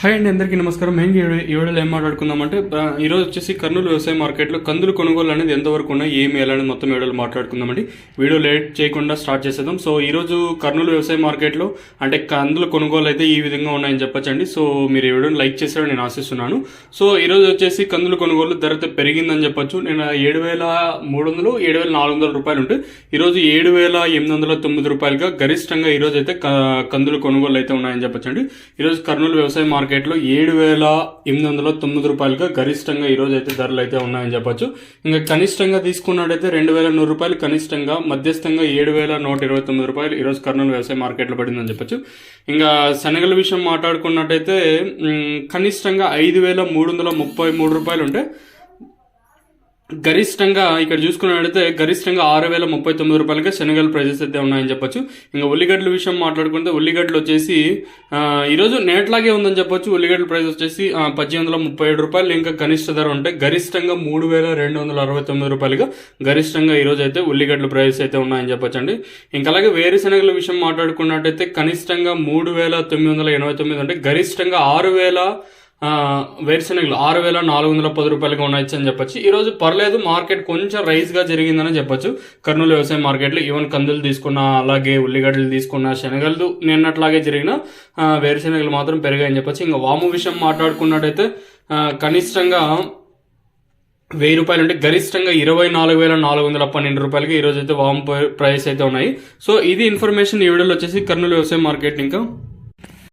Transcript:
Hi అండి, అందరికీ నమస్కారం. మేము ఈ వీడియోలో ఏం మాట్లాడుకుందామంటే ఈరోజు వచ్చేసి కర్నూలు వ్యవసాయ మార్కెట్లో కందులు కొనుగోలు అనేది ఎంతవరకు ఉన్నాయి, ఏమి వేయాలని మొత్తం వీడియోలో మాట్లాడుకుందామండి. వీడియో లేట్ చేయకుండా స్టార్ట్ చేసేద్దాం. సో ఈరోజు కర్నూలు వ్యవసాయ మార్కెట్లో అంటే కందులు కొనుగోలు అయితే ఈ విధంగా ఉన్నాయని చెప్పొచ్చండి. సో మీరు ఈ వీడియోని లైక్ చేశారని నేను ఆశిస్తున్నాను. సో ఈరోజు వచ్చేసి కందులు కొనుగోలు ధర అయితే పెరిగిందని చెప్పొచ్చు. నేను 7,300 7,400 రూపాయలు ఉంటే ఈరోజు 7,809 రూపాయలుగా గరిష్టంగా ఈరోజు అయితే కందులు కొనుగోలు అయితే ఉన్నాయని చెప్పొచ్చండి. ఈరోజు కర్నూలు వ్యవసాయ మార్కెట్లో 7,809 రూపాయలుగా గరిష్టంగా ఈ రోజు అయితే ధరలు అయితే ఉన్నాయని చెప్పొచ్చు. ఇంకా కనిష్టంగా తీసుకున్నట్టయితే 2,100 రూపాయలు కనిష్టంగా, మధ్యస్థంగా 7,129 రూపాయలు ఈరోజు కర్నూలు వ్యవసాయ మార్కెట్లో పడిందని చెప్పొచ్చు. ఇంకా శనగల విషయం మాట్లాడుకున్నట్టయితే కనిష్టంగా 5,333 రూపాయలు ఉంటే గరిష్టంగా ఇక్కడ చూసుకున్నట్టయితే గరిష్టంగా 6,039 రూపాయలుగా శనగల ప్రైజెస్ అయితే ఉన్నాయని చెప్పొచ్చు. ఇంకా ఉల్లిగడ్డల విషయం మాట్లాడుకుంటే ఉల్లిగడ్డలు వచ్చేసి ఈరోజు నేట్లాగే ఉందని చెప్పొచ్చు. ఉల్లిగడ్డల ప్రైస్ వచ్చేసి 1,837 రూపాయలు ఇంకా కనిష్ట ధర ఉంటే గరిష్టంగా 3,269 రూపాయలుగా గరిష్టంగా ఈరోజు అయితే ఉల్లిగడ్డల ప్రైస్ అయితే ఉన్నాయని చెప్పొచ్చు అండి. ఇంకా అలాగే వేరుశనగల విషయం మాట్లాడుకున్నట్టయితే కనిష్టంగా 3,989 అంటే గరిష్టంగా వేరుశనగలు 6,410 రూపాయలుగా ఉన్నాయని చెప్పొచ్చు. ఈరోజు పర్లేదు, మార్కెట్ కొంచెం రైజ్ గా జరిగిందని చెప్పొచ్చు కర్నూలు వ్యవసాయ మార్కెట్లో. ఈవెన్ కందులు తీసుకున్నా, అలాగే ఉల్లిగడ్డలు తీసుకున్నా, శనగలు నిన్నట్లాగే జరిగిన వేరుశనగలు మాత్రం పెరిగాయని చెప్పొచ్చు. ఇంకా వాము విషయం మాట్లాడుకున్నట్టయితే కనిష్టంగా 1,000 రూపాయలు అంటే గరిష్టంగా 24,412 రూపాయలకి ఈరోజు అయితే వాము ప్రైస్ అయితే ఉన్నాయి. సో ఇది ఇన్ఫర్మేషన్ ఈ వీడియోలో వచ్చేసి కర్నూలు వ్యవసాయ మార్కెట్. ఇంకా